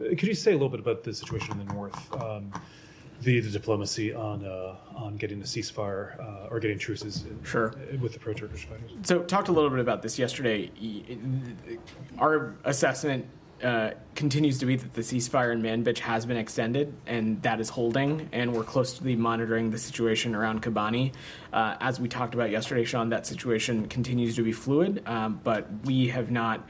Could you say a little bit about the situation in the north, the diplomacy on getting a ceasefire or getting truces with the pro-Turkish fighters? So talked a little bit about this yesterday. Our assessment continues to be that the ceasefire in Manbij has been extended, and that is holding, and we're closely monitoring the situation around Kobani. As we talked about yesterday, Sean, that situation continues to be fluid, but we have not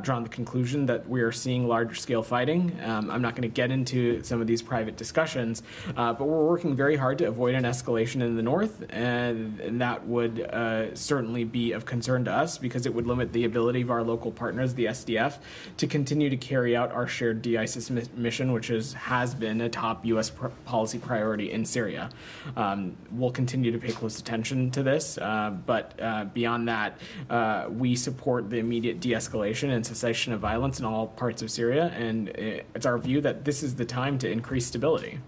drawn the conclusion that we are seeing larger-scale fighting. I'm not going to get into some of these private discussions, but we're working very hard to avoid an escalation in the north, and that would certainly be of concern to us because it would limit the ability of our local partners, the SDF, to continue to carry out our shared de-ISIS mission, which has been a top U.S. policy priority in Syria. We'll continue to pay close attention to this, but beyond that, we support the immediate de-escalation and cessation of violence in all parts of Syria, and it's our view that this is the time to increase stability.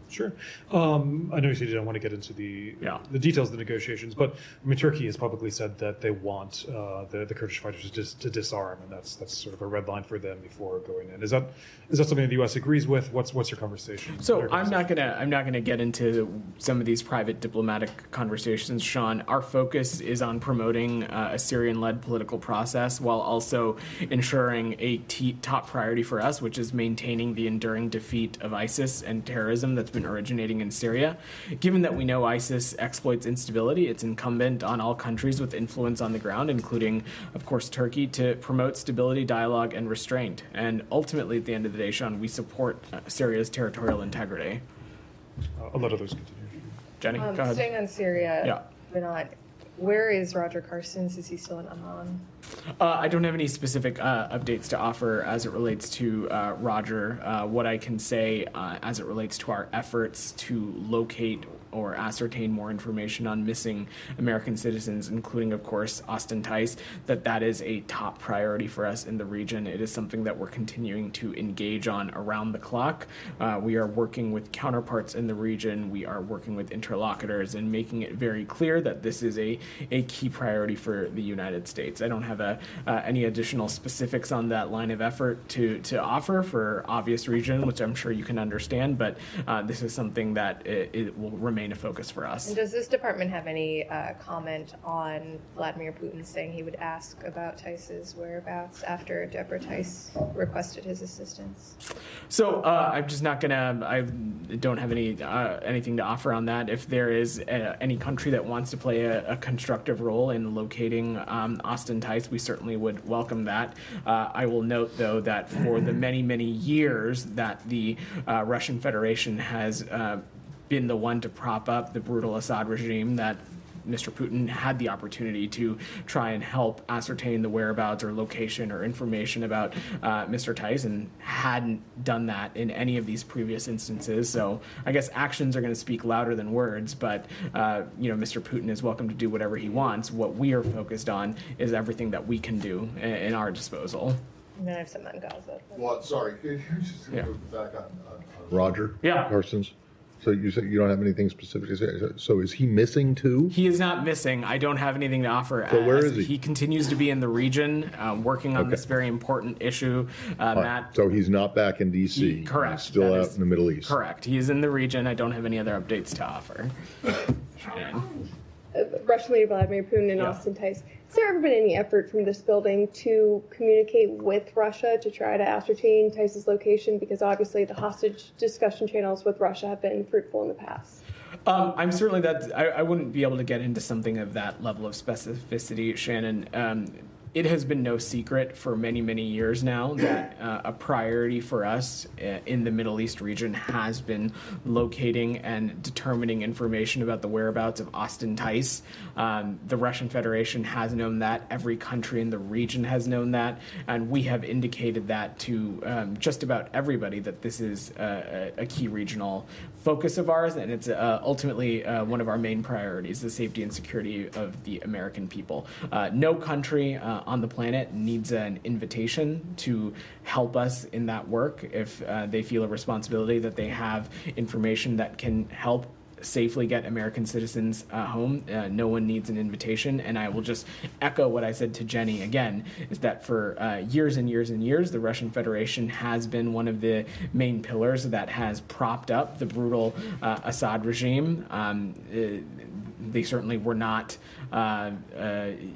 Sure. I know you said you don't want to get into the details of the negotiations, but I mean, Turkey has publicly said that they want the Kurdish fighters to disarm, and that's sort of a red line for them before going in. Is that something the U.S. agrees with? What's your conversation? So I'm not gonna get into some of these private diplomatic conversations, Sean. Our focus is on promoting a Syrian-led political process while also ensuring a top priority for us, which is maintaining the enduring defeat of ISIS and terrorism that's been originating in Syria. Given that we know ISIS exploits instability, it's incumbent on all countries with influence on the ground, including, of course, Turkey, to promote stability, dialogue, and restraint. And ultimately, at the end of the day, Sean, we support Syria's territorial integrity. I'll let others continue. Jenny, go ahead. Staying on Syria, Yeah. Where is Roger Carstens? Is he still in Amman? I don't have any specific updates to offer as it relates to Roger. What I can say as it relates to our efforts to locate or ascertain more information on missing American citizens, including, of course, Austin Tice, that is a top priority for us in the region. It is something that we're continuing to engage on around the clock. We are working with counterparts in the region. We are working with interlocutors and making it very clear that this is a key priority for the United States. I don't have any additional specifics on that line of effort to offer for obvious reason, which I'm sure you can understand, but this is something that it will remain a focus for us. And does this department have any comment on Vladimir Putin saying he would ask about Tice's whereabouts after Deborah Tice requested his assistance? So I'm just not gonna. I don't have anything to offer on that. If there is any country that wants to play a constructive role in locating Austin Tice, we certainly would welcome that. I will note, though, that for the many, many years that the Russian Federation has been the one to prop up the brutal Assad regime, that Mr. Putin had the opportunity to try and help ascertain the whereabouts or location or information about Mr. Tice, and hadn't done that in any of these previous instances. So I guess actions are going to speak louder than words, but Mr. Putin is welcome to do whatever he wants. What we are focused on is everything that we can do in our disposal. And then I have some on Gaza. Well, sorry, could you just go back on Roger Yeah. Carstens? So you said you don't have anything specific to say. So is he missing too? He is not missing. I don't have anything to offer. So where is he? He continues to be in the region, working on this very important issue. Matt. So he's not back in D.C. Correct. He's still out in the Middle East. Correct. He is in the region. I don't have any other updates to offer. Russian leader Vladimir Putin and Austin Tice. Has there ever been any effort from this building to communicate with Russia to try to ascertain Tice's location? Because obviously the hostage discussion channels with Russia have been fruitful in the past. I'm certainly I wouldn't be able to get into something of that level of specificity, Shannon. It has been no secret for many, many years now that a priority for us in the Middle East region has been locating and determining information about the whereabouts of Austin Tice. The Russian Federation has known that. Every country in the region has known that. And we have indicated that to just about everybody that this is a key regional focus of ours, and it's ultimately one of our main priorities, the safety and security of the American people. No country on the planet needs an invitation to help us in that work if they feel a responsibility that they have information that can help safely get American citizens home. No one needs an invitation. And I will just echo what I said to Jenny again, is that for years and years and years, the Russian Federation has been one of the main pillars that has propped up the brutal Assad regime. They certainly were not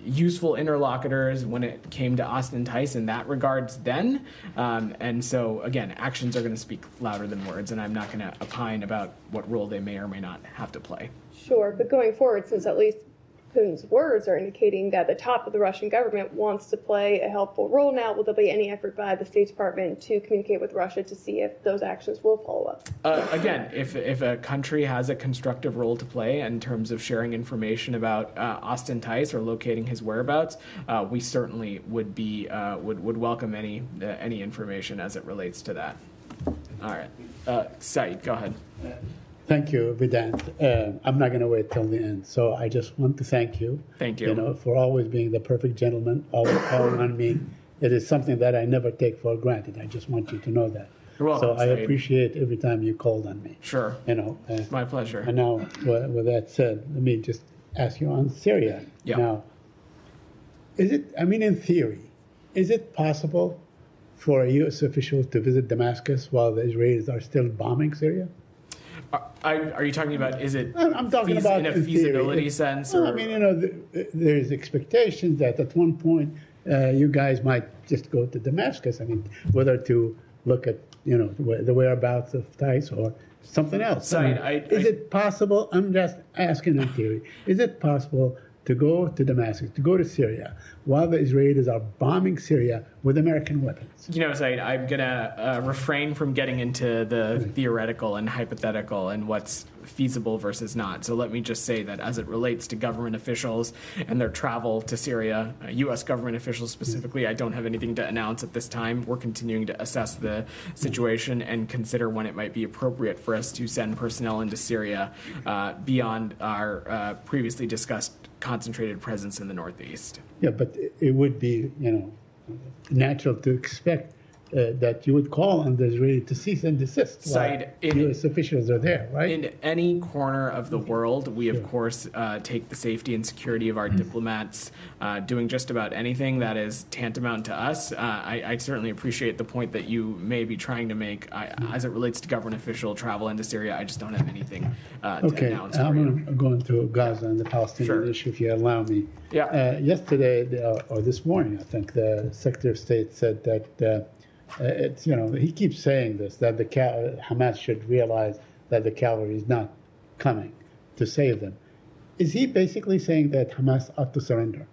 useful interlocutors when it came to Austin Tice in that regards then. And so, again, actions are going to speak louder than words, and I'm not going to opine about what role they may or may not have to play. Sure, but going forward, since at least Putin's words are indicating that the top of the Russian government wants to play a helpful role now, will there be any effort by the State Department to communicate with Russia to see if those actions will follow up? Again, if a country has a constructive role to play in terms of sharing information about Austin Tice or locating his whereabouts, we certainly would be would welcome any information as it relates to that. All right, Said, go ahead. Thank you, Vedant. I'm not going to wait till the end, so I just want to thank you. Thank you. For always being the perfect gentleman, always calling on me. It is something that I never take for granted. I just want you to know that. You're welcome, so I Said. appreciate every time you called on me. Sure. My pleasure. And now, with that said, let me just ask you on Syria. Yeah. Now, in theory, is it possible for a U.S. official to visit Damascus while the Israelis are still bombing Syria? Are you talking about, is it I'm talking about in a in feasibility theory. sense? Well, Or? There's expectations that at one point you guys might just go to Damascus. Whether to look at the whereabouts of Tice or something else. Is it possible? I'm just asking in theory. Is it possible to go to Damascus, to go to Syria, while the Israelis are bombing Syria with American weapons? Said, I'm going to refrain from getting into the theoretical and hypothetical and what's feasible versus not. So let me just say that as it relates to government officials and their travel to Syria, U.S. government officials specifically, I don't have anything to announce at this time. We're continuing to assess the situation and consider when it might be appropriate for us to send personnel into Syria beyond our previously discussed concentrated presence in the Northeast. Yeah, but it would be, natural to expect that you would call on the Israeli to cease and desist while U.S. officials are there, right? In any corner of the world, we, of course, take the safety and security of our diplomats doing just about anything that is tantamount to us. I certainly appreciate the point that you may be trying to make. As it relates to government official travel into Syria, I just don't have anything to announce. I'm going to Gaza and the Palestinian issue, if you allow me. Yeah. Yesterday, or this morning, I think, the Secretary of State said that he keeps saying this, that Hamas should realize that the cavalry is not coming to save them. Is he basically saying that Hamas ought to surrender?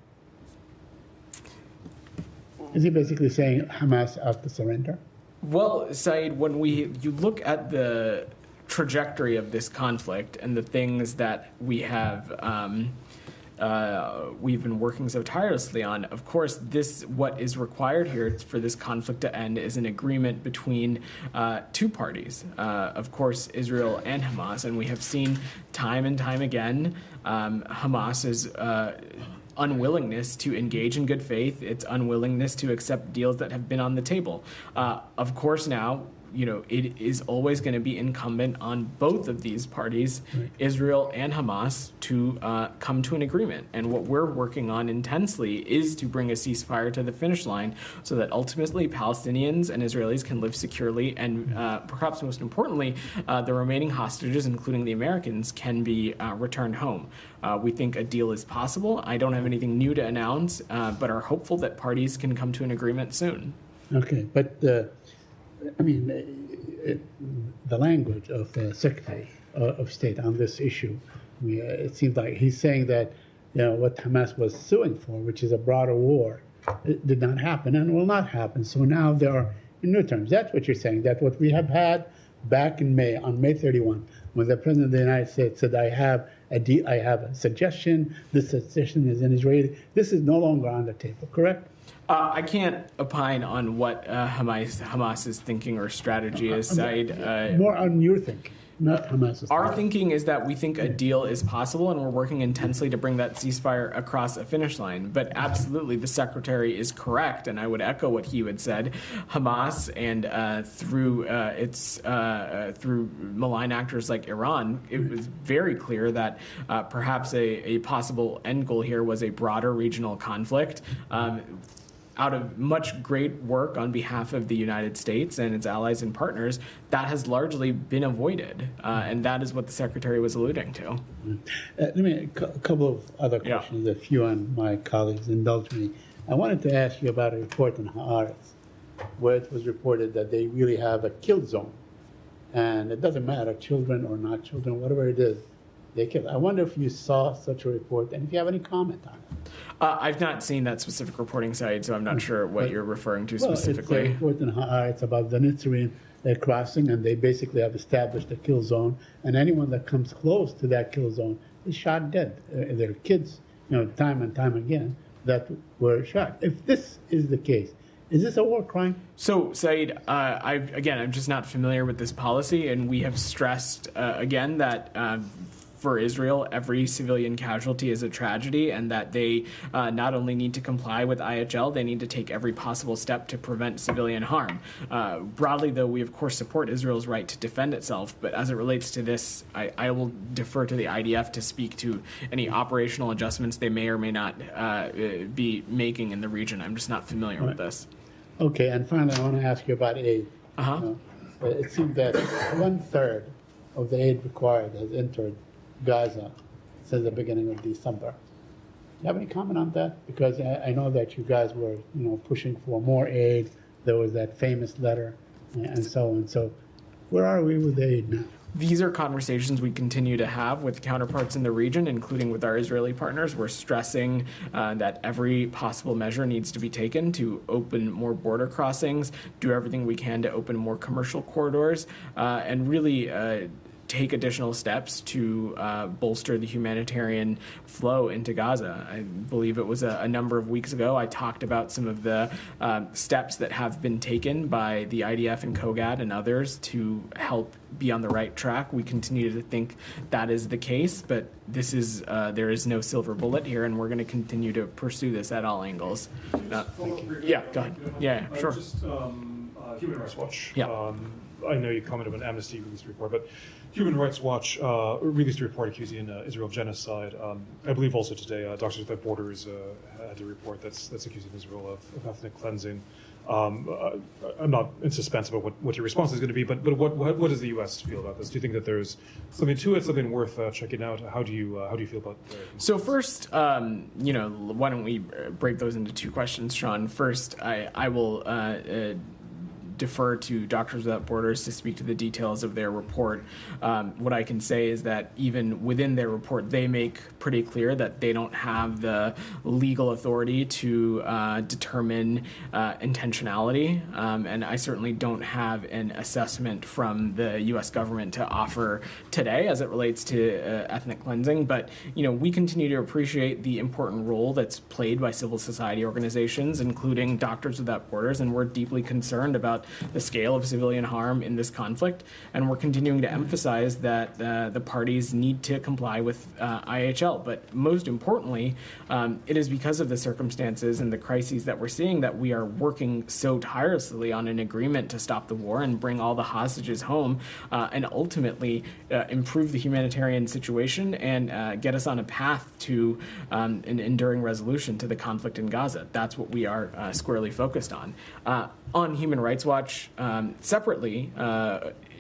Is he basically saying Hamas ought to surrender? Well, Said, when you look at the trajectory of this conflict and the things that we have we've been working so tirelessly on. Of course, what is required here for this conflict to end is an agreement between two parties, of course, Israel and Hamas. And we have seen time and time again Hamas's unwillingness to engage in good faith, its unwillingness to accept deals that have been on the table. Of course, now, it is always going to be incumbent on both of these parties, right, Israel and Hamas, to come to an agreement. And what we're working on intensely is to bring a ceasefire to the finish line so that ultimately Palestinians and Israelis can live securely and perhaps most importantly, the remaining hostages, including the Americans, can be returned home. We think a deal is possible. I don't have anything new to announce, but are hopeful that parties can come to an agreement soon. Okay, but the language of the Secretary of State on this issue, it seems like he's saying that what Hamas was suing for, which is a broader war, it did not happen and will not happen. So now there are new terms. That's what you're saying, that what we have had back in May, on May 31, when the President of the United States said, I have a suggestion, this suggestion is an Israeli, this is no longer on the table, correct? I can't opine on what Hamas's thinking or strategy is, Said. More on your thinking, not Hamas's. Our thinking is that we think a deal is possible, and we're working intensely to bring that ceasefire across a finish line. But absolutely, the secretary is correct, and I would echo what he had said. Hamas and through malign actors like Iran, it was very clear that perhaps a possible end goal here was a broader regional conflict. Out of much great work on behalf of the United States and its allies and partners, that has largely been avoided. And that is what the Secretary was alluding to. Let me, a couple of other questions, if you and my colleagues indulge me. I wanted to ask you about a report in Haaretz, where it was reported that they really have a kill zone. And it doesn't matter, children or not children, whatever it is, they kill. I wonder if you saw such a report and if you have any comment on it. I've not seen that specific reporting site, so I'm not sure what you're referring to specifically. It's a report in Haaretz about the Nitzarine crossing, and they basically have established a kill zone, and anyone that comes close to that kill zone is shot dead. There are kids, time and time again, that were shot. If this is the case, is this a war crime? So, Said, I'm just not familiar with this policy, and we have stressed again that for Israel, every civilian casualty is a tragedy, and that they not only need to comply with IHL, they need to take every possible step to prevent civilian harm. Broadly, though, we of course support Israel's right to defend itself, but as it relates to this, I will defer to the IDF to speak to any operational adjustments they may or may not be making in the region. I'm just not familiar with this. Okay, and finally, I want to ask you about aid. It seems that 1/3 of the aid required has entered Gaza since the beginning of December. Do you have any comment on that? Because I know that you guys were, pushing for more aid. There was that famous letter and so on. So where are we with aid now? These are conversations we continue to have with counterparts in the region, including with our Israeli partners. We're stressing that every possible measure needs to be taken to open more border crossings, do everything we can to open more commercial corridors, and really take additional steps to bolster the humanitarian flow into Gaza. I believe it was a number of weeks ago I talked about some of the steps that have been taken by the IDF and COGAD and others to help be on the right track. We continue to think that is the case, but this is there is no silver bullet here, and we're going to continue to pursue this at all angles. Yeah, go ahead. Yeah, sure. Just Human Rights Watch. Yeah. I know you commented on Amnesty released a report, but Human Rights Watch released a report accusing Israel of genocide. I believe also today Doctors Without Borders had a report that's accusing Israel of ethnic cleansing. I'm not in suspense about what your response is going to be, but what does the U.S. feel about this? Do you think that there's something to it, something worth checking out? How do you feel about? So first, why don't we break those into two questions, Sean? First, I will defer to Doctors Without Borders to speak to the details of their report. What I can say is that even within their report, they make pretty clear that they don't have the legal authority to determine intentionality, and I certainly don't have an assessment from the U.S. government to offer today as it relates to ethnic cleansing. But we continue to appreciate the important role that's played by civil society organizations, including Doctors Without Borders, and we're deeply concerned about the scale of civilian harm in this conflict, and we're continuing to emphasize that the parties need to comply with IHL. But most importantly, it is because of the circumstances and the crises that we're seeing that we are working so tirelessly on an agreement to stop the war and bring all the hostages home, and ultimately improve the humanitarian situation and get us on a path to an enduring resolution to the conflict in Gaza. That's what we are squarely focused on. On Human Rights Watch, separately,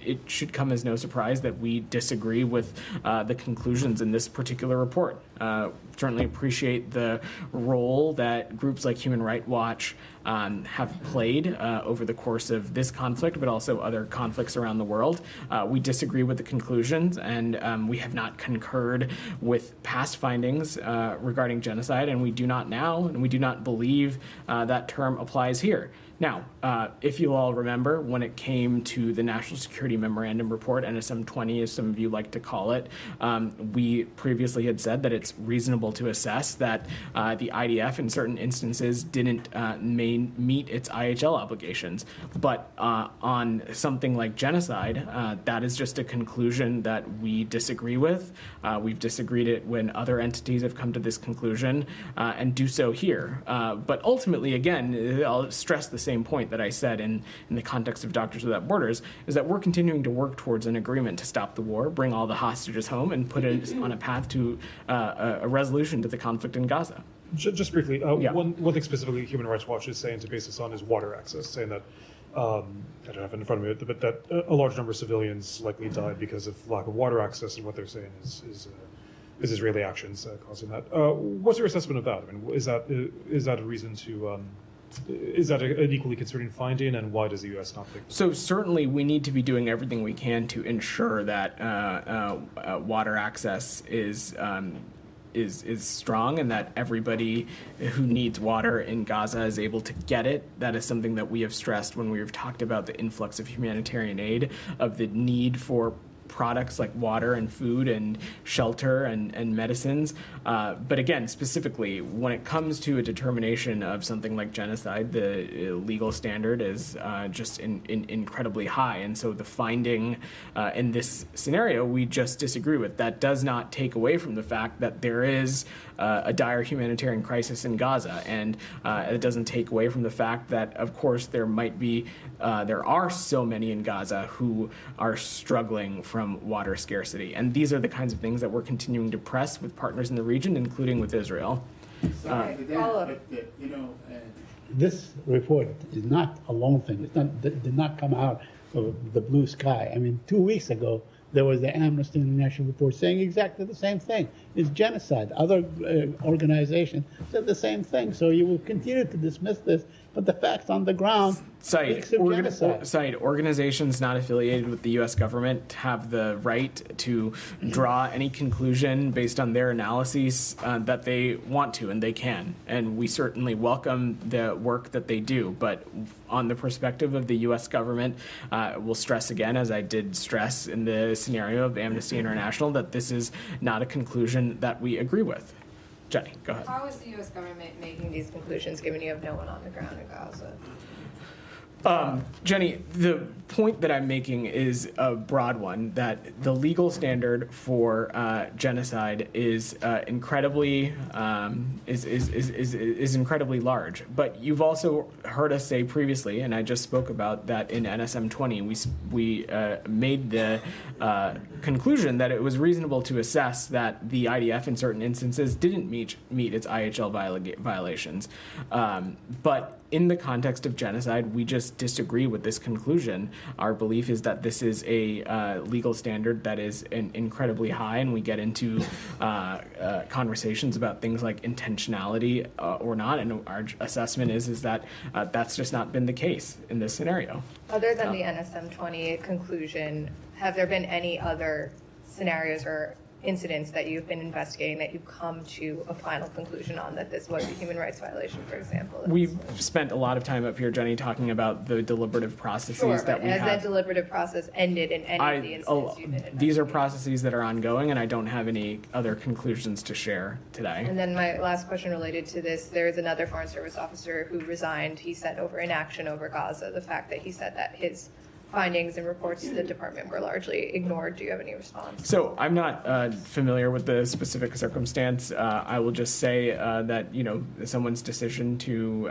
it should come as no surprise that we disagree with the conclusions in this particular report. Certainly appreciate the role that groups like Human Rights Watch have played over the course of this conflict, but also other conflicts around the world. We disagree with the conclusions, and we have not concurred with past findings regarding genocide, and we do not now, and we do not believe that term applies here. Now, if you'll all remember, when it came to the National Security Memorandum Report, NSM 20, as some of you like to call it, we previously had said that it's reasonable to assess that the IDF in certain instances didn't meet its IHL obligations. But on something like genocide, that is just a conclusion that we disagree with. We've disagreed it when other entities have come to this conclusion, and do so here. But ultimately, again, I'll stress the same point that I said in the context of Doctors Without Borders, is that we're continuing to work towards an agreement to stop the war, bring all the hostages home, and put it on a path to a resolution to the conflict in Gaza. Just briefly, one thing specifically Human Rights Watch is saying to base this on is water access, saying that, I don't have it in front of me, but that a large number of civilians likely died because of lack of water access, and what they're saying is Israeli actions causing that. What's your assessment of that? I mean, is that a reason to... is that an equally concerning finding, and why does the U.S. not think? So certainly we need to be doing everything we can to ensure that water access is strong, and that everybody who needs water in Gaza is able to get it. That is something that we have stressed when we've talked about the influx of humanitarian aid, of the need for products like water and food and shelter and medicines. But again, specifically, when it comes to a determination of something like genocide, the legal standard is just incredibly high. And so the finding in this scenario, we just disagree with. That does not take away from the fact that there is a dire humanitarian crisis in Gaza. And it doesn't take away from the fact that, of course, there are so many in Gaza who are struggling from water scarcity. And these are the kinds of things that we're continuing to press with partners in the region, including with Israel. This report is not a lone thing. Did not come out of the blue sky. I mean, 2 weeks ago, there was the Amnesty International report saying exactly the same thing. It's genocide. Other organizations said the same thing. So you will continue to dismiss this, but the facts on the ground speaks of genocide. Organizations not affiliated with the U.S. government have the right to draw any conclusion based on their analyses that they want to, and they can. And we certainly welcome the work that they do. But on the perspective of the U.S. government, we'll stress again, as I did stress in the scenario of Amnesty International, that this is not a conclusion that we agree with. Jenny, go ahead. How is the U.S. government making these conclusions, given you have no one on the ground in Gaza? Jenny, the point that I'm making is a broad one, that the legal standard for genocide is incredibly incredibly large. But you've also heard us say previously, and I just spoke about that in NSM 20, we made the conclusion that it was reasonable to assess that the IDF in certain instances didn't meet its IHL violations. But in the context of genocide, we just disagree with this conclusion. Our belief is that this is a legal standard that is incredibly high, and we get into conversations about things like intentionality or not, and our assessment is that that's just not been the case in this scenario. Other than the NSM 20 conclusion, have there been any other scenarios or incidents that you've been investigating that you've come to a final conclusion on that this was a human rights violation, for example? We've spent a lot of time up here, Jenny, talking about the deliberative processes that we have. Has that deliberative process ended in any of the incidents you've been investigating? These are processes that are ongoing, and I don't have any other conclusions to share today. And then my last question related to this, there is another Foreign Service officer who resigned, he said, over inaction over Gaza, the fact that he said that his findings and reports to the department were largely ignored. Do you have any response? So I'm not familiar with the specific circumstance. I will just say that, someone's decision to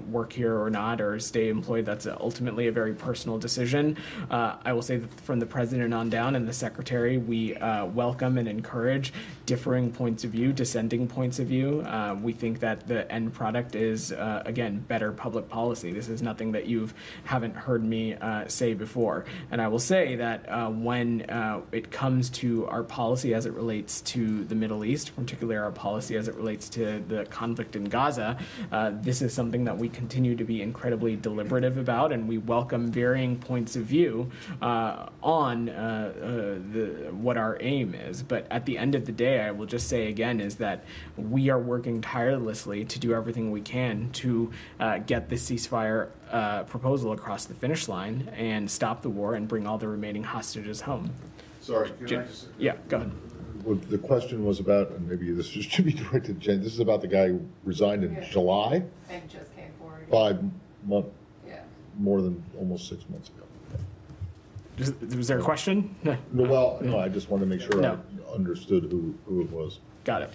work here or not or stay employed, that's ultimately a very personal decision. I will say that from the president on down and the secretary, we welcome and encourage differing points of view, dissenting points of view. We think that the end product is, again, better public policy. This is nothing that you haven't heard me say before. And I will say that when it comes to our policy as it relates to the Middle East, particularly our policy as it relates to the conflict in Gaza, this is something that we continue to be incredibly deliberative about, and we welcome varying points of view on what our aim is. But at the end of the day, I will just say again is that we are working tirelessly to do everything we can to get the ceasefire proposal across the finish line and stop the war and bring all the remaining hostages home. Sorry, can I just? Yeah, go ahead. Well, the question was about, and maybe this should be directed to Jen, this is about the guy who resigned in July, And just came forward. 5 months, Yeah. more than almost 6 months ago. Was there a question? No. Well, no, I just wanted to make sure No. I understood who it was. Got it.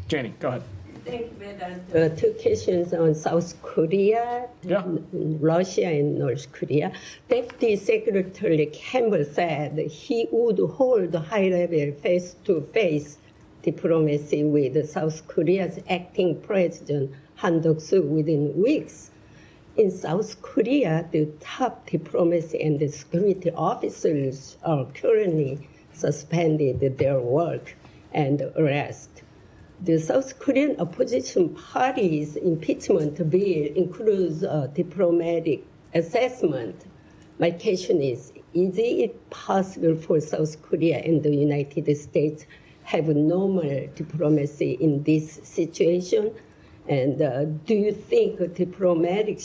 Janie, go ahead. Thank you, Vedant. Two questions on South Korea, Yeah. Russia, and North Korea. Deputy Secretary Campbell said he would hold high-level face-to-face diplomacy with South Korea's acting president Han Duck-soo within weeks. In South Korea, the top diplomacy and security officers are currently suspended their work and arrested. The South Korean opposition party's impeachment bill includes a diplomatic assessment. My question is it possible for South Korea and the United States have normal diplomacy in this situation? And do you think diplomatic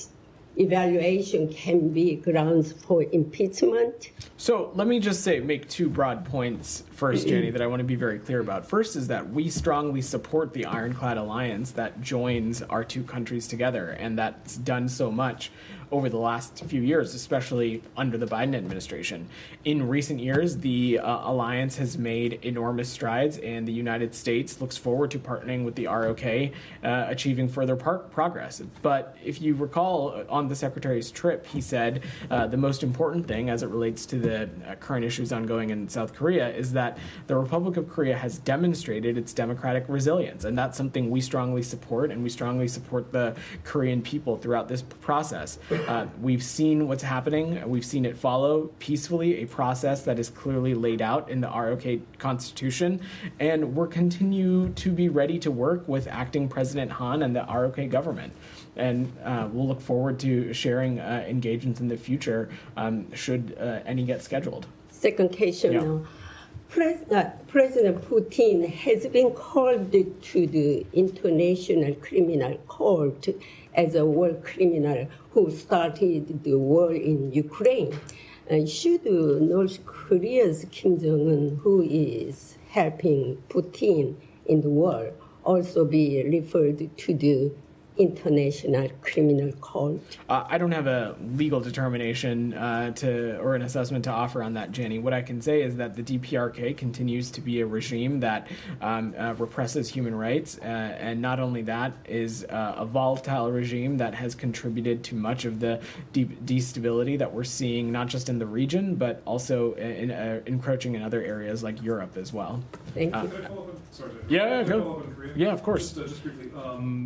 evaluation can be grounds for impeachment? So let me just make two broad points first, Jenny, that I want to be very clear about. First is that we strongly support the Ironclad Alliance that joins our two countries together, and that's done so much over the last few years, especially under the Biden administration. In recent years, the alliance has made enormous strides, and the United States looks forward to partnering with the ROK, achieving further progress. But if you recall, on the Secretary's trip, he said the most important thing as it relates to the current issues ongoing in South Korea is that the Republic of Korea has demonstrated its democratic resilience, and that's something we strongly support, and we strongly support the Korean people throughout this process. We've seen what's happening. We've seen it follow peacefully a process that is clearly laid out in the ROK Constitution, and we're continue to be ready to work with acting President Han and the ROK government. And we'll look forward to sharing engagements in the future should any get scheduled. Second question. Yeah. President Putin has been called to the International Criminal Court as a war criminal who started the war in Ukraine. Should North Korea's Kim Jong-un, who is helping Putin in the war, also be referred to the International Criminal Court? I don't have a legal determination or an assessment to offer on that, Jenny. What I can say is that the DPRK continues to be a regime that represses human rights, and not only that, is a volatile regime that has contributed to much of the destability that we're seeing, not just in the region, but also encroaching in other areas like Europe as well. Thank you. Can I follow up on, sorry, Yeah, can I go. follow up on Korea? Yeah, of course. Just briefly,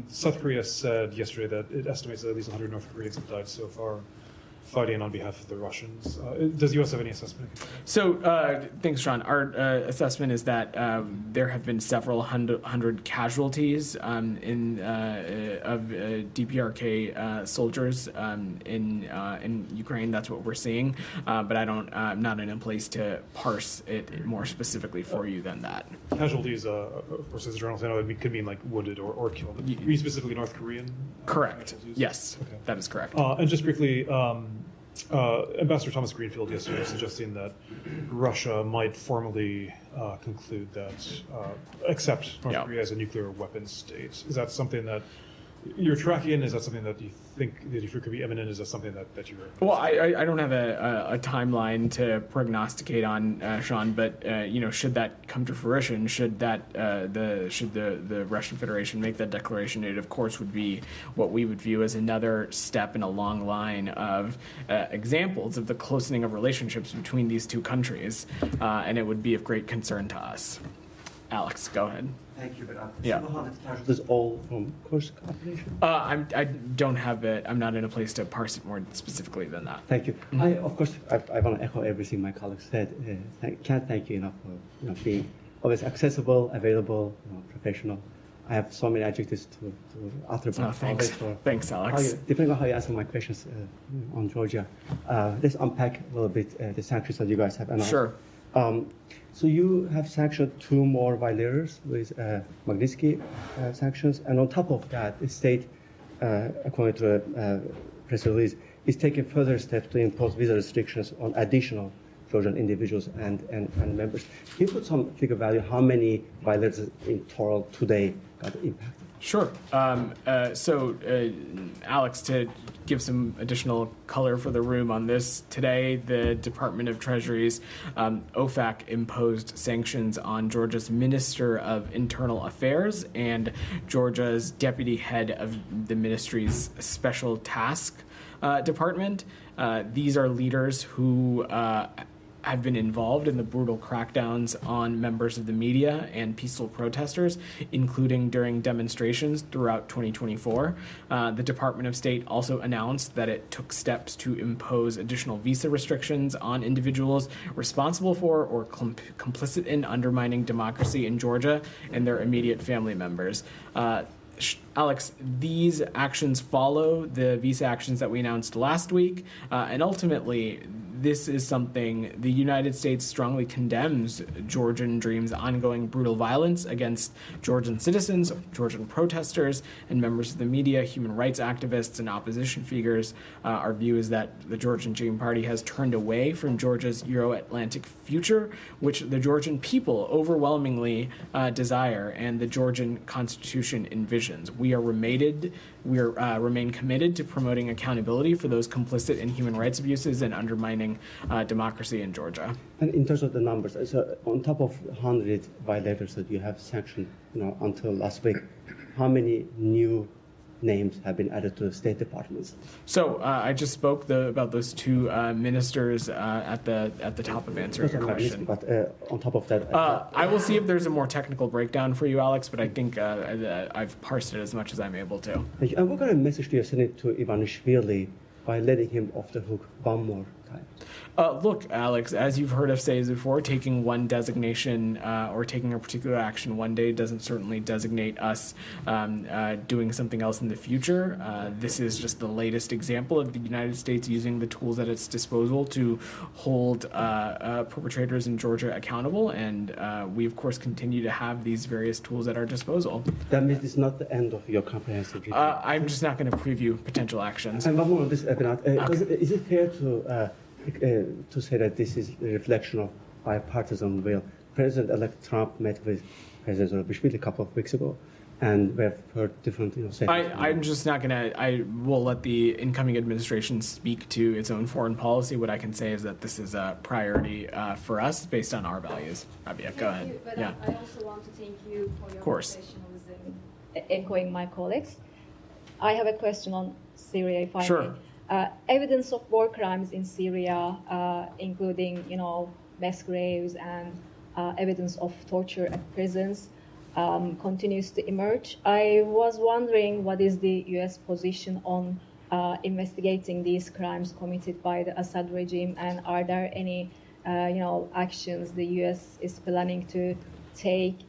South Korea said yesterday that it estimates that at least 100 North Koreans have died so far fighting on behalf of the Russians. Does the U.S. have any assessment? So, thanks, Sean. Our assessment is that there have been several hundred casualties of DPRK soldiers in Ukraine. That's what we're seeing, but I'm not in a place to parse it more specifically for you than that. Casualties, of course, as a journalist, I know it could mean like wounded or killed. But are you specifically North Korean? Correct. Casualties? Yes, Okay. that is correct. And just briefly, Ambassador Thomas Greenfield yesterday suggesting that Russia might formally conclude that accept North Korea as a nuclear weapons state. Is that something that you're tracking? Is that something that you think that if it could be imminent? Is that something that you're? Well, I don't have a timeline to prognosticate on, Sean, but should that come to fruition, should the Russian Federation make that declaration, it of course would be what we would view as another step in a long line of examples of the closening of relationships between these two countries, and it would be of great concern to us. Alex, go ahead. Thank you, Vedant. Yeah. 700 casualties all from Kursk operation? I don't have it. I'm not in a place to parse it more specifically than that. Thank you. Of course, I want to echo everything my colleague said. Can't thank you enough for being always accessible, available, professional. I have so many adjectives to utter. Thanks. Thanks, Alex. Depending on how you answer my questions on Georgia, let's unpack a little bit the sanctions that you guys have announced. Sure. So you have sanctioned 2 more violators with Magnitsky sanctions, and on top of that, the state, according to the press release, is taking further steps to impose visa restrictions on additional Georgian individuals and members. Can you put some figure value how many violators in total today got impacted? Sure. Alex, to give some additional color for the room on this, today the Department of Treasury's OFAC imposed sanctions on Georgia's Minister of Internal Affairs and Georgia's deputy head of the ministry's special task department. These are leaders who have been involved in the brutal crackdowns on members of the media and peaceful protesters, including during demonstrations throughout 2024. The Department of State also announced that it took steps to impose additional visa restrictions on individuals responsible for or complicit in undermining democracy in Georgia and their immediate family members. Alex, these actions follow the visa actions that we announced last week, and ultimately, this is something the United States strongly condemns Georgian Dream's ongoing brutal violence against Georgian citizens, Georgian protesters, and members of the media, human rights activists, and opposition figures. Our view is that the Georgian Dream Party has turned away from Georgia's Euro-Atlantic future, which the Georgian people overwhelmingly desire and the Georgian constitution envisions. We remain committed to promoting accountability for those complicit in human rights abuses and undermining democracy in Georgia. And in terms of the numbers, so on top of 100 violators that you have sanctioned, until last week, how many new names have been added to the State Departments? So I just spoke about those two ministers at the top of answering your question. But on top of that, I will see if there's a more technical breakdown for you, Alex. But I think I've parsed it as much as I'm able to. And what kind of message do you send it to Ivanishvili by letting him off the hook one more time? Look, Alex, as you've heard us say before, taking one designation or taking a particular action one day doesn't certainly designate us doing something else in the future. This is just the latest example of the United States using the tools at its disposal to hold perpetrators in Georgia accountable, and we, of course, continue to have these various tools at our disposal. That means it's not the end of your comprehensive review. I'm just not going to preview potential actions. And one more on this, Vedant. Is it fair to say that this is a reflection of bipartisan will? President-elect Trump met with President Ivanishvili a couple of weeks ago, and we've heard different I'm just not going to. I will let the incoming administration speak to its own foreign policy. What I can say is that this is a priority for us based on our values. Rabia, go ahead. But yeah. I also want to thank you for your professionalism, echoing my colleagues. I have a question on Syria, if I Sure. may. Evidence of war crimes in Syria, including, mass graves and evidence of torture at prisons, continues to emerge. I was wondering what is the U.S. position on investigating these crimes committed by the Assad regime, and are there any, actions the U.S. is planning to take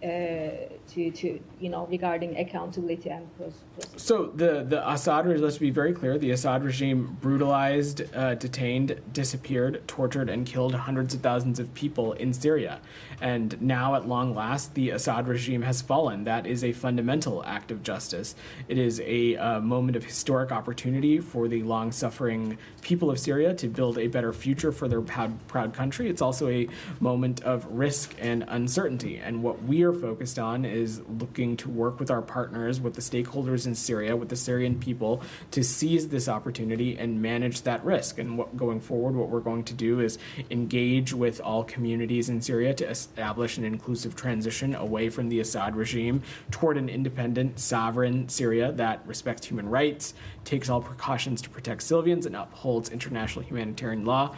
regarding accountability and process? So the Assad, let's be very clear, the Assad regime brutalized, detained, disappeared, tortured, and killed hundreds of thousands of people in Syria. And now, at long last, the Assad regime has fallen. That is a fundamental act of justice. It is a moment of historic opportunity for the long-suffering people of Syria to build a better future for their proud country. It's also a moment of risk and uncertainty. And what we are focused on is looking to work with our partners, with the stakeholders in Syria, with the Syrian people, to seize this opportunity and manage that risk. And going forward, what we're going to do is engage with all communities in Syria to establish an inclusive transition away from the Assad regime toward an independent, sovereign Syria that respects human rights, takes all precautions to protect civilians, and upholds international humanitarian law.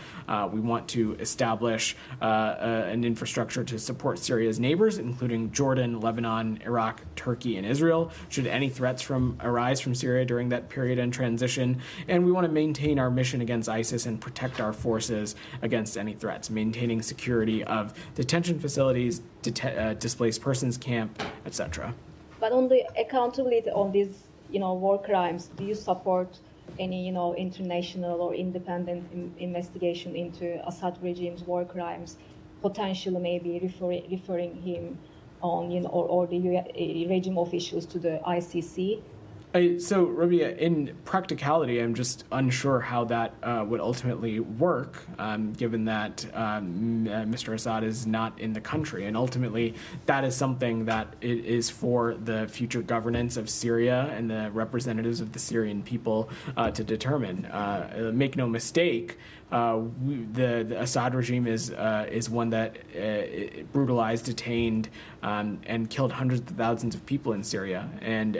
We want to establish an infrastructure to support Syria's neighbors, including Jordan, Lebanon, Iraq, Turkey, and Israel, should any threats arise from Syria during that period and transition. And we want to maintain our mission against ISIS and protect our forces against any threats, maintaining security of detention facilities, displaced persons camp, etc. But on the accountability on these, war crimes, do you support any, international or independent investigation into Assad regime's war crimes, potentially maybe referring him on, or the regime officials to the ICC? So, Rabia, in practicality, I'm just unsure how that would ultimately work, given that Mr. Assad is not in the country. And ultimately, that is something that it is for the future governance of Syria and the representatives of the Syrian people to determine. Make no mistake, the Assad regime is one that brutalized, detained, and killed hundreds of thousands of people in Syria, and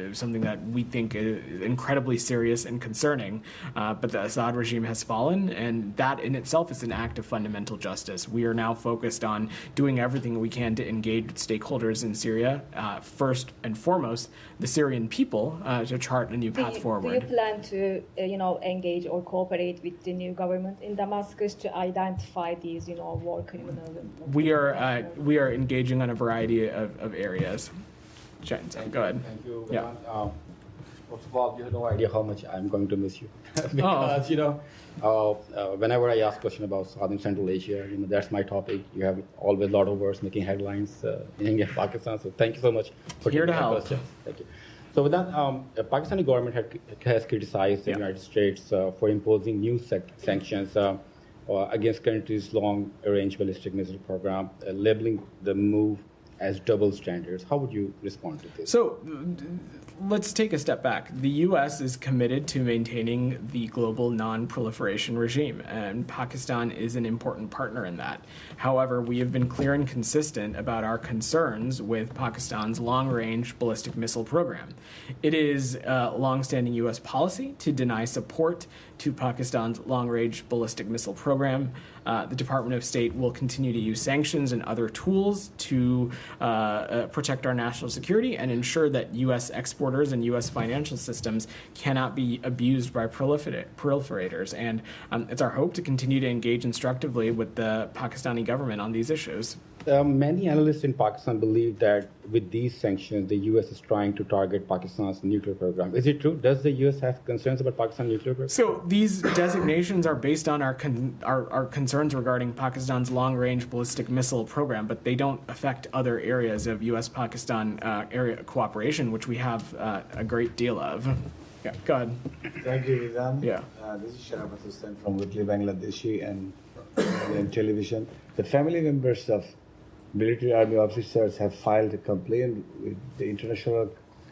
something that we think is incredibly serious and concerning. But the Assad regime has fallen, and that in itself is an act of fundamental justice. We are now focused on doing everything we can to engage with stakeholders in Syria, first and foremost, the Syrian people, to chart a new path forward. Do you plan to, engage or cooperate with the new government in Damascus to identify these, war criminals? We are engaging on a variety of areas. Jen, go ahead. Thank you. Yeah. First of all, you have no idea how much I'm going to miss you. Because, whenever I ask question about Southern Central Asia, that's my topic. You have always a lot of words making headlines in India, Pakistan. So thank you so much for here to taking my help. question. Thank you. So with that, the Pakistani government has criticized the United States for imposing new sanctions against country's long-range ballistic missile program, labeling the move as double standards. How would you respond to this? So let's take a step back. The U.S. is committed to maintaining the global non-proliferation regime, and Pakistan is an important partner in that. However, we have been clear and consistent about our concerns with Pakistan's long-range ballistic missile program. It is a long-standing U.S. policy to deny support to Pakistan's long-range ballistic missile program. The Department of State will continue to use sanctions and other tools to protect our national security and ensure that U.S. exporters and U.S. financial systems cannot be abused by proliferators. And it's our hope to continue to engage instructively with the Pakistani government on these issues. Many analysts in Pakistan believe that with these sanctions, the U.S. is trying to target Pakistan's nuclear program. Is it true? Does the U.S. have concerns about Pakistan's nuclear program? So these designations are based on our concerns regarding Pakistan's long-range ballistic missile program, but they don't affect other areas of U.S.-Pakistan area cooperation, which we have a great deal of. Yeah, go ahead. Thank you, Vedant. Yeah. This is Sharafat Hussain from Weekly Bangladeshi and television. The family members of military army officers have filed a complaint with the International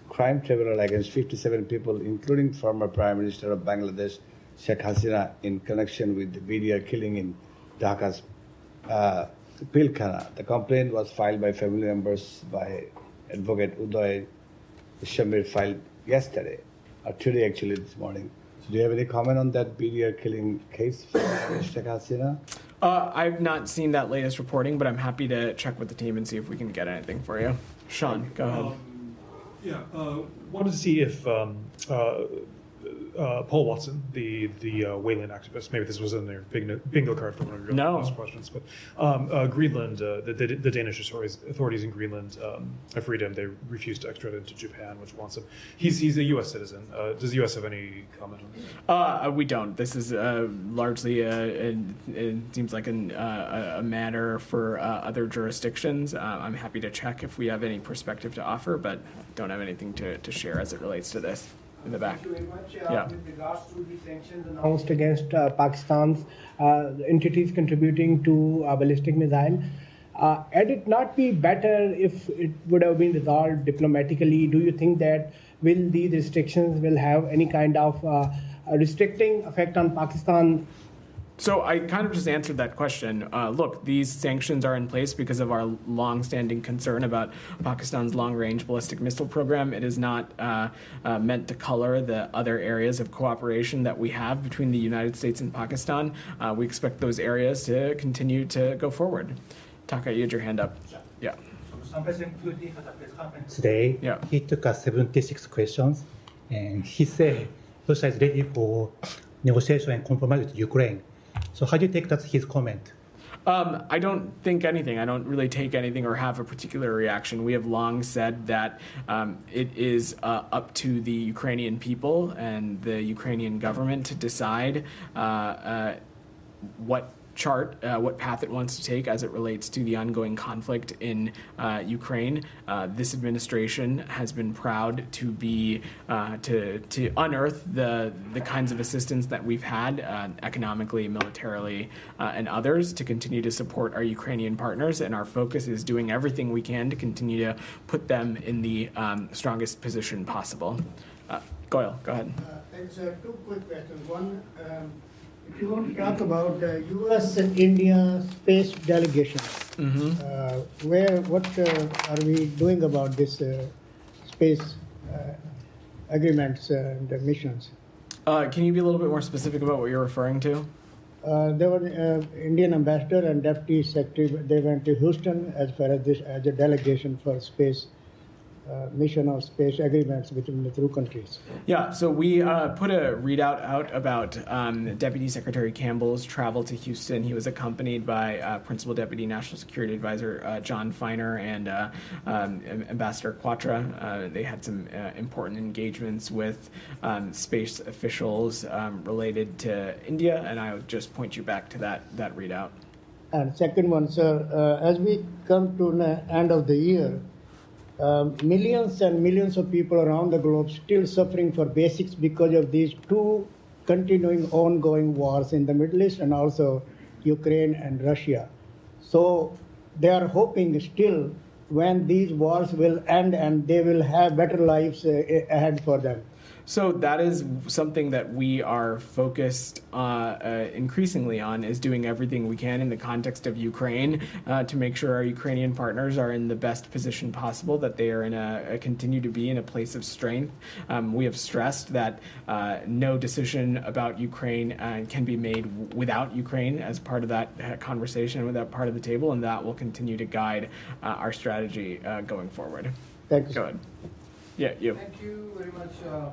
Crime Tribunal against 57 people, including former Prime Minister of Bangladesh, Sheikh Hasina, in connection with the BDR killing in Dhaka's Pilkhana. The complaint was filed by family members by Advocate Uday Shamir, filed yesterday, or today actually, this morning. So do you have any comment on that BDR killing case for Sheikh Hasina? I've not seen that latest reporting, but I'm happy to check with the team and see if we can get anything for you. Sean, go ahead. Wanted to see if Paul Watson, the Wayland activist, maybe this was in their bingo card for one of your last questions, but Greenland, the Danish authorities in Greenland have freed him. They refused to extradite him to Japan, which wants him. He's a U.S. citizen. Does the U.S. have any comment on this? We don't. This is largely, it seems like a matter for other jurisdictions. I'm happy to check if we have any perspective to offer, but don't have anything to share as it relates to this. In the back. Thank you very much. Yeah. With regards to the sanctions announced against Pakistan's entities contributing to ballistic missile, had it not be better if it would have been resolved diplomatically? Do you think that these restrictions will have any kind of restricting effect on Pakistan? So I kind of just answered that question. Look, these sanctions are in place because of our long-standing concern about Pakistan's long-range ballistic missile program. It is not meant to color the other areas of cooperation that we have between the United States and Pakistan. We expect those areas to continue to go forward. Taka, you had your hand up. Yeah. Today, he took 76 questions, and he said Russia is ready for negotiation and compromise with Ukraine. So how do you take that his comment? I don't think anything. I don't really take anything or have a particular reaction. We have long said that it is up to the Ukrainian people and the Ukrainian government to decide what chart what path it wants to take as it relates to the ongoing conflict in Ukraine. This administration has been proud to be to unearth the kinds of assistance that we've had economically, militarily, and others to continue to support our Ukrainian partners. And our focus is doing everything we can to continue to put them in the strongest position possible. Goyle, go ahead. Thanks. Two quick questions. One, if you want to talk about U.S. and India space delegation, what are we doing about this space agreements and missions? Can you be a little bit more specific about what you're referring to? There were Indian ambassador and deputy secretary. They went to Houston as far as this as a delegation for space mission or space agreements between the two countries. Yeah, so we put a readout out about Deputy Secretary Campbell's travel to Houston. He was accompanied by Principal Deputy National Security Advisor John Feiner and Ambassador Quatra. They had some important engagements with space officials related to India, and I would just point you back to that readout. And second one, sir, as we come to the end of the year, millions and millions of people around the globe still suffering for basics because of these two continuing ongoing wars in the Middle East and also Ukraine and Russia. So they are hoping still when these wars will end and they will have better lives ahead for them. So that is something that we are focused increasingly on, is doing everything we can in the context of Ukraine to make sure our Ukrainian partners are in the best position possible, that they are in continue to be in a place of strength. We have stressed that no decision about Ukraine can be made without Ukraine as part of that conversation, without part of the table, and that will continue to guide our strategy going forward. Thank you. Go ahead. Yeah, you. Thank you very much. So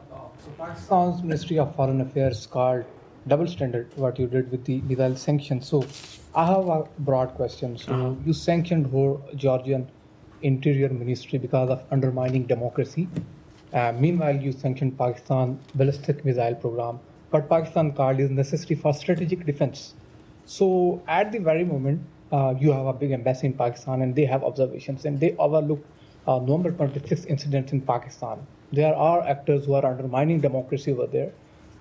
Pakistan's Ministry of Foreign Affairs called double standard what you did with the missile sanctions. So I have a broad question. So you sanctioned whole Georgian Interior Ministry because of undermining democracy. Meanwhile, you sanctioned Pakistan ballistic missile program, but Pakistan called is necessary for strategic defense. So at the very moment, you have a big embassy in Pakistan and they have observations and they overlook November 26 incidents in Pakistan. There are actors who are undermining democracy over there.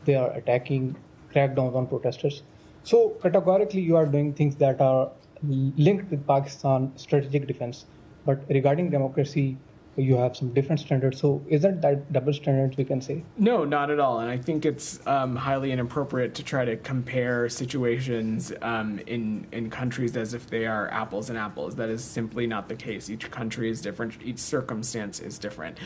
They are attacking crackdowns on protesters. So categorically, you are doing things that are linked with Pakistan strategic defense. But regarding democracy, you have some different standards. So isn't that double standards, we can say? No, not at all. And I think it's highly inappropriate to try to compare situations in countries as if they are apples and apples. That is simply not the case. Each country is different. Each circumstance is different.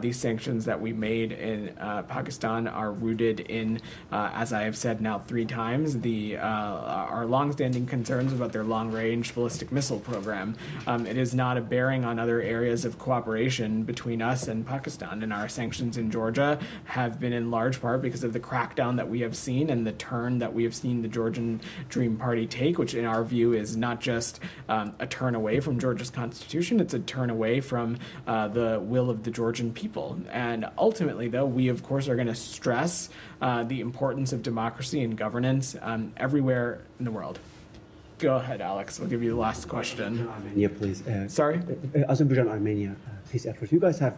These sanctions that we made in Pakistan are rooted in, as I have said now 3 times, our longstanding concerns about their long-range ballistic missile program. It is not a bearing on other areas of cooperation between us and Pakistan, and our sanctions in Georgia have been in large part because of the crackdown that we have seen and the turn that we have seen the Georgian Dream Party take, which in our view is not just a turn away from Georgia's constitution, it's a turn away from the will of the Georgian people. And ultimately, though, we of course are going to stress the importance of democracy and governance everywhere in the world. Go ahead, Alex. We'll give you the last question. Armenia, please. Sorry? Azerbaijan, Armenia peace efforts. You guys have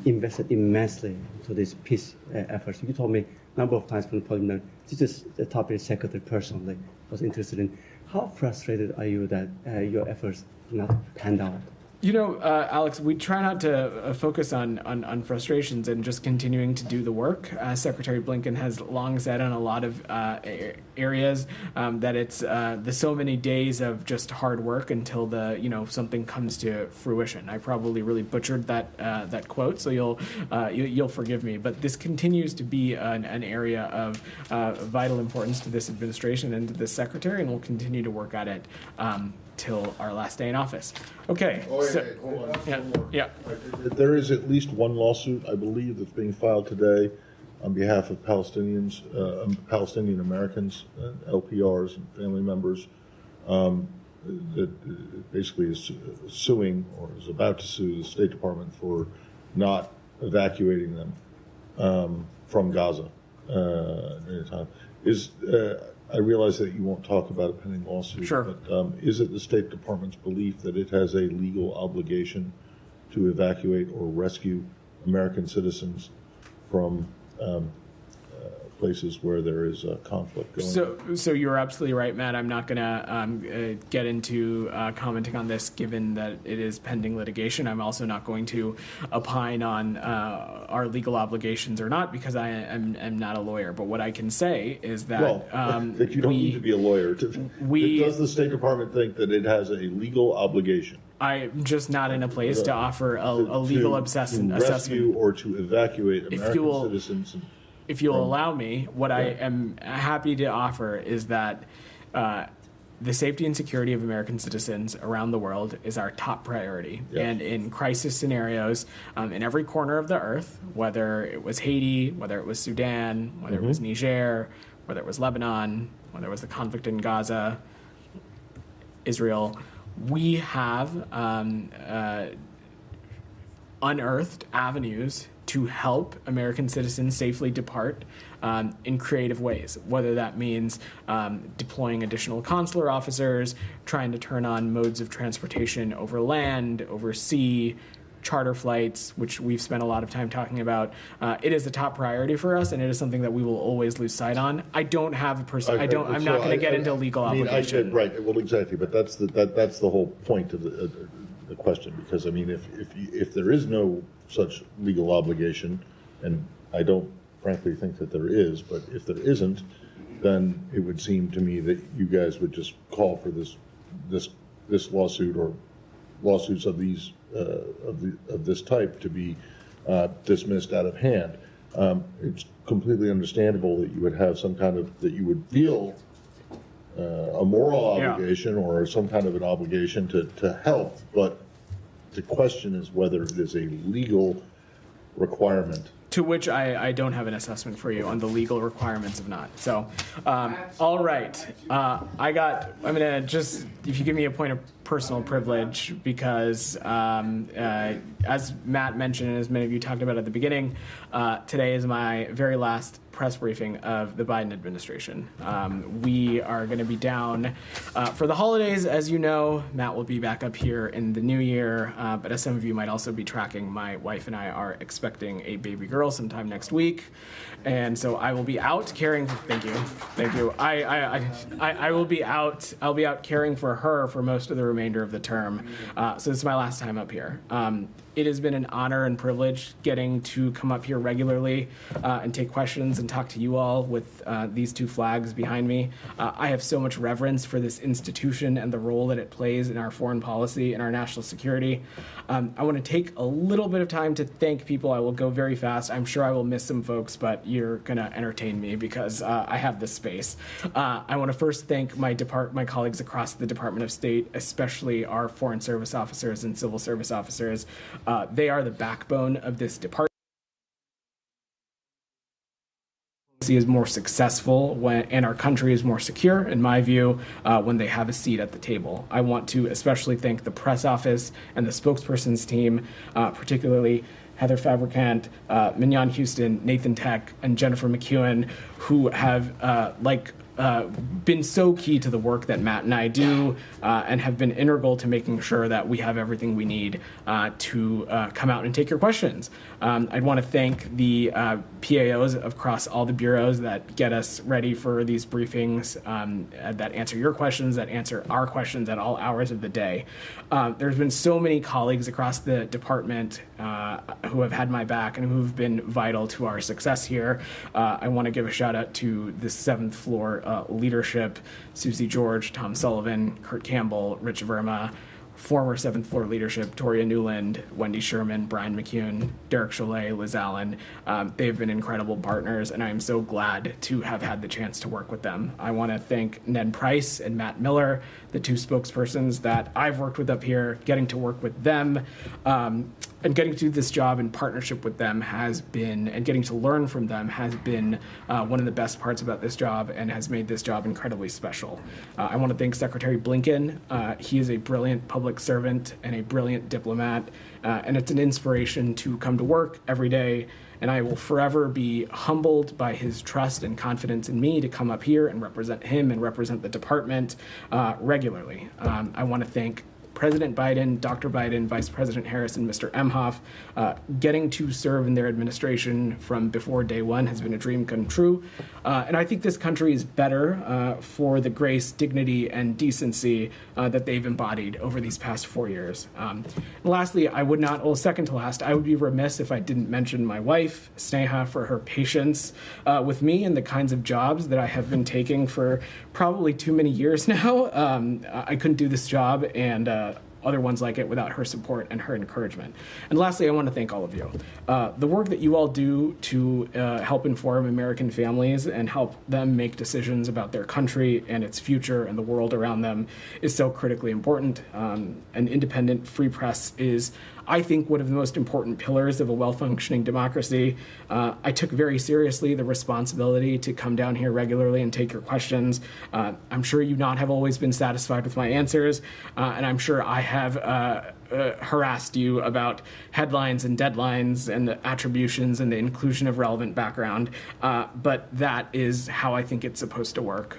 invested immensely into these peace efforts. You told me a number of times from the podium that this is the topic secretary personally was interested in. How frustrated are you that your efforts not panned out? You know, Alex, we try not to focus on frustrations and just continuing to do the work. Secretary Blinken has long said on a lot of areas that it's the so many days of just hard work until something comes to fruition. I probably really butchered that quote, so you'll forgive me. But this continues to be an area of vital importance to this administration and to this secretary, and we'll continue to work at it till our last day in office. Okay. Hold on. Yeah. There is at least one lawsuit, I believe, that's being filed today on behalf of Palestinians, Palestinian Americans, LPRs, and family members, that basically is suing or is about to sue the State Department for not evacuating them from Gaza at any time. I realize that you won't talk about a pending lawsuit. Sure. But is it the State Department's belief that it has a legal obligation to evacuate or rescue American citizens from places where there is a conflict going on? So you're absolutely right, Matt. I'm not going to get into commenting on this, given that it is pending litigation. I'm also not going to opine on our legal obligations or not, because I am not a lawyer. But what I can say is that that you don't need to be a lawyer. Does the State Department think that it has a legal obligation? I'm just not in a place to offer a legal assessment. To rescue or to evacuate American citizens. If you'll allow me, what I am happy to offer is that the safety and security of American citizens around the world is our top priority. Yes. And in crisis scenarios, in every corner of the earth, whether it was Haiti, whether it was Sudan, whether it was Niger, whether it was Lebanon, whether it was the conflict in Gaza, Israel, we have unearthed avenues to help American citizens safely depart in creative ways, whether that means deploying additional consular officers, trying to turn on modes of transportation over land, over sea, charter flights, which we've spent a lot of time talking about. It is a top priority for us, and it is something that we will always lose sight on. I don't have a person. I'm not going to get into legal obligation. Right. Well, exactly. But that's the whole point of the question. Because I mean, if there is no such legal obligation, and I don't frankly think that there is, but if there isn't, then it would seem to me that you guys would just call for this lawsuit or lawsuits of these of this type to be dismissed out of hand. It's completely understandable that you would have that you would feel a moral obligation or some kind of an obligation to help, but the question is whether it is a legal requirement. To which I don't have an assessment for you on the legal requirements of not. So, all right. I'm going to just, if you give me a point of personal privilege, because as Matt mentioned, and as many of you talked about at the beginning, today is my very last press briefing of the Biden administration. We are going to be down for the holidays. As you know, Matt will be back up here in the new year, but as some of you might also be tracking, my wife and I are expecting a baby girl sometime next week. And so I will be out caring. Thank you. I will be out. I'll be out caring for her for most of the remainder of the term. So this is my last time up here. It has been an honor and privilege getting to come up here regularly and take questions and talk to you all with these two flags behind me. I have so much reverence for this institution and the role that it plays in our foreign policy and our national security. I want to take a little bit of time to thank people. I will go very fast. I'm sure I will miss some folks, but you're going to entertain me because I have this space. I want to first thank my colleagues across the Department of State, especially our Foreign Service officers and Civil Service officers. They are the backbone of this department. Is more successful and our country is more secure, in my view, when they have a seat at the table. I want to especially thank the press office and the spokesperson's team, particularly Heather Fabricant, Mignon Houston, Nathan Tech, and Jennifer McEwen, who have been so key to the work that Matt and I do and have been integral to making sure that we have everything we need to come out and take your questions. I'd want to thank the PAOs across all the bureaus that get us ready for these briefings, that answer your questions, that answer our questions at all hours of the day. There's been so many colleagues across the department who have had my back and who've been vital to our success here. I want to give a shout out to the 7th floor leadership, Susie George, Tom Sullivan, Kurt Campbell, Rich Verma, former 7th floor leadership, Toria Newland, Wendy Sherman, Brian McCune, Derek Cholet, Liz Allen. They've been incredible partners, and I am so glad to have had the chance to work with them. I want to thank Ned Price and Matt Miller, the two spokespersons that I've worked with up here. Getting to work with them and getting to do this job in partnership with them and getting to learn from them has been one of the best parts about this job and has made this job incredibly special. I want to thank Secretary Blinken. He is a brilliant public public servant and a brilliant diplomat, and it's an inspiration to come to work every day. And I will forever be humbled by his trust and confidence in me to come up here and represent him and represent the department regularly. I want to thank President Biden, Dr. Biden, Vice President Harris, and Mr. Emhoff. Getting to serve in their administration from before day one has been a dream come true. And I think this country is better for the grace, dignity, and decency that they've embodied over these past 4 years. And lastly, second to last, I would be remiss if I didn't mention my wife, Sneha, for her patience with me and the kinds of jobs that I have been taking for probably too many years now. I couldn't do this job and other ones like it without her support and her encouragement. And lastly, I want to thank all of you. The work that you all do to help inform American families and help them make decisions about their country and its future and the world around them is so critically important. An independent, free press is, I think, one of the most important pillars of a well-functioning democracy. I took very seriously the responsibility to come down here regularly and take your questions. I'm sure you not have always been satisfied with my answers, and I'm sure I have harassed you about headlines and deadlines and the attributions and the inclusion of relevant background, but that is how I think it's supposed to work.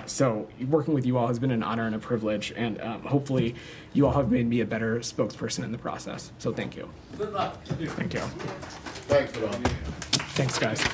So working with you all has been an honor and a privilege, and hopefully you all have made me a better spokesperson in the process. So thank you. Good luck. Thank you. Thanks, Vedant. Thanks, guys.